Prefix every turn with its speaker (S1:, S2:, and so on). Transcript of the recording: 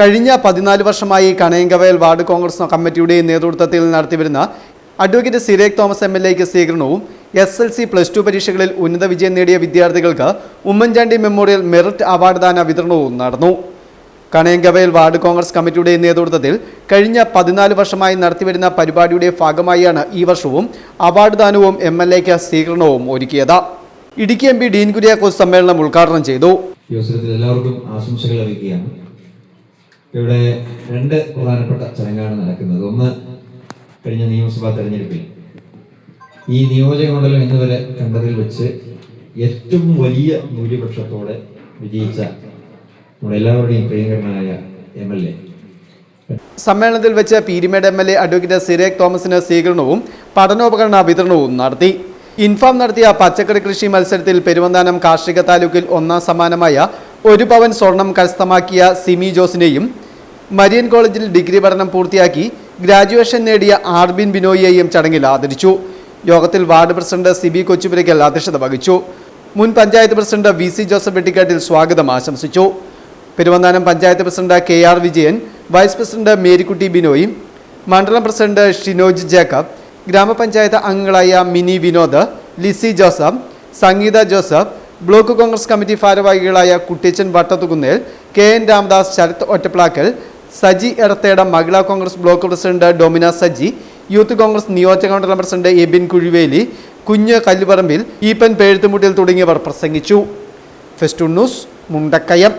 S1: കഴിഞ്ഞ 14 വർഷമായി കണയങ്കവയൽ വാർഡ് കോൺഗ്രസ് കമ്മിറ്റിയുടെ നേതൃത്വത്തിൽ നടത്തിവരുന്ന അഡ്വക്കേറ്റ് സിരേഖ് തോമസ് എംഎൽഎക്ക് സ്വീകരണവും SLC+2 പരീക്ഷകളിൽ ഉന്നത വിജയം നേടിയ വിദ്യാർത്ഥികൾക്ക് ഉമ്മൻചാണ്ടി മെമ്മോറിയൽ മെറിറ്റ് അവാർഡ് ദാന വിതരണവും നടന്നു. കണയങ്കവയൽ വാർഡ് കോൺഗ്രസ് കമ്മിറ്റിയുടെ നേതൃത്വത്തിൽ കഴിഞ്ഞ 14 വർഷമായി നടത്തിവരുന്ന പരിപാടിയുടെ ഭാഗമായാണ് ഈ വർഷവും അവാർഡ് ദാനവും MLAക്ക് സ്വീകരണവും ഒരുക്കിയത്. ഇടുക്കി MP ഡീൻ കുര്യാക്കോസ് സമ്മേളനം ഉദ്ഘാടനം ചെയ്തു.
S2: എല്ലാവർക്കും ആശംസകൾ അറിയിക്കുകയാണ്. ഇവിടെ രണ്ട് പ്രധാനപ്പെട്ട ചടങ്ങാണ് നടക്കുന്നത്. ഒന്ന്, കഴിഞ്ഞ നിയമസഭാ തെരഞ്ഞെടുപ്പിൽ ഈ നിയോജക മണ്ഡലം ഇന്നുവരെ കണ്ടതിൽ വെച്ച് ഏറ്റവും വലിയ ഭൂരിപക്ഷത്തോടെ വിജയിച്ച നമ്മുടെ എല്ലാവരുടെയും പ്രിയങ്കരനായ MLA.
S1: സമ്മേളനത്തിൽ വെച്ച് പീരിമേട് MLA അഡ്വക്കേറ്റ് സിരേഖ് തോമസിന് സ്വീകരണവും പഠനോപകരണ വിതരണവും നടത്തി. ഇൻഫാം നടത്തിയ പച്ചക്കറി കൃഷി മത്സരത്തിൽ പെരുവന്താനം കാർഷിക താലൂക്കിൽ ഒന്നാം സമ്മാനമായ 1 പവൻ സ്വർണം കരസ്ഥമാക്കിയ സിമി ജോസിനെയും മരിയൻ കോളേജിൽ ഡിഗ്രി പഠനം പൂർത്തിയാക്കി ഗ്രാജുവേഷൻ നേടിയ ആർബിൻ ബിനോയിയെയും ചടങ്ങിൽ ആദരിച്ചു. യോഗത്തിൽ വാർഡ് പ്രസിഡന്റ് സിബി കൊച്ചുപുരയ്ക്കൽ അധ്യക്ഷത വഹിച്ചു. മുൻ പഞ്ചായത്ത് പ്രസിഡന്റ് VC ജോസഫ് വെട്ടിക്കാട്ടിൽ സ്വാഗതം ആശംസിച്ചു. Peruvanthanam panchayat president KR Vijayan, vice president Marykutty Binoy, മണ്ഡലം പ്രസിഡന്റ് ഷിനോജ് ജേക്കബ്, ഗ്രാമപഞ്ചായത്ത് അംഗങ്ങളായ മിനി വിനോദ്, ലിസി ജോസഫ്, സംഗീത ജോസഫ്, ബ്ലോക്ക് കോൺഗ്രസ് കമ്മിറ്റി ഭാരവാഹികളായ Kuttichan Vattathukunnel, KN Ramadas, Sarath Ottaplackal, Saji Edathedam, Mahila Congress block president Domina Saji, youth Congress നിയോജക മണ്ഡലം പ്രസിഡന്റ് എബിൻ കുഴിവേലി, കുഞ്ഞ് കല്ലുപറമ്പിൽ, ഈപ്പൻ പേഴുത്തുമുട്ടിൽ തുടങ്ങിയവർ പ്രസംഗിച്ചു. Festoon news, Mundakayam.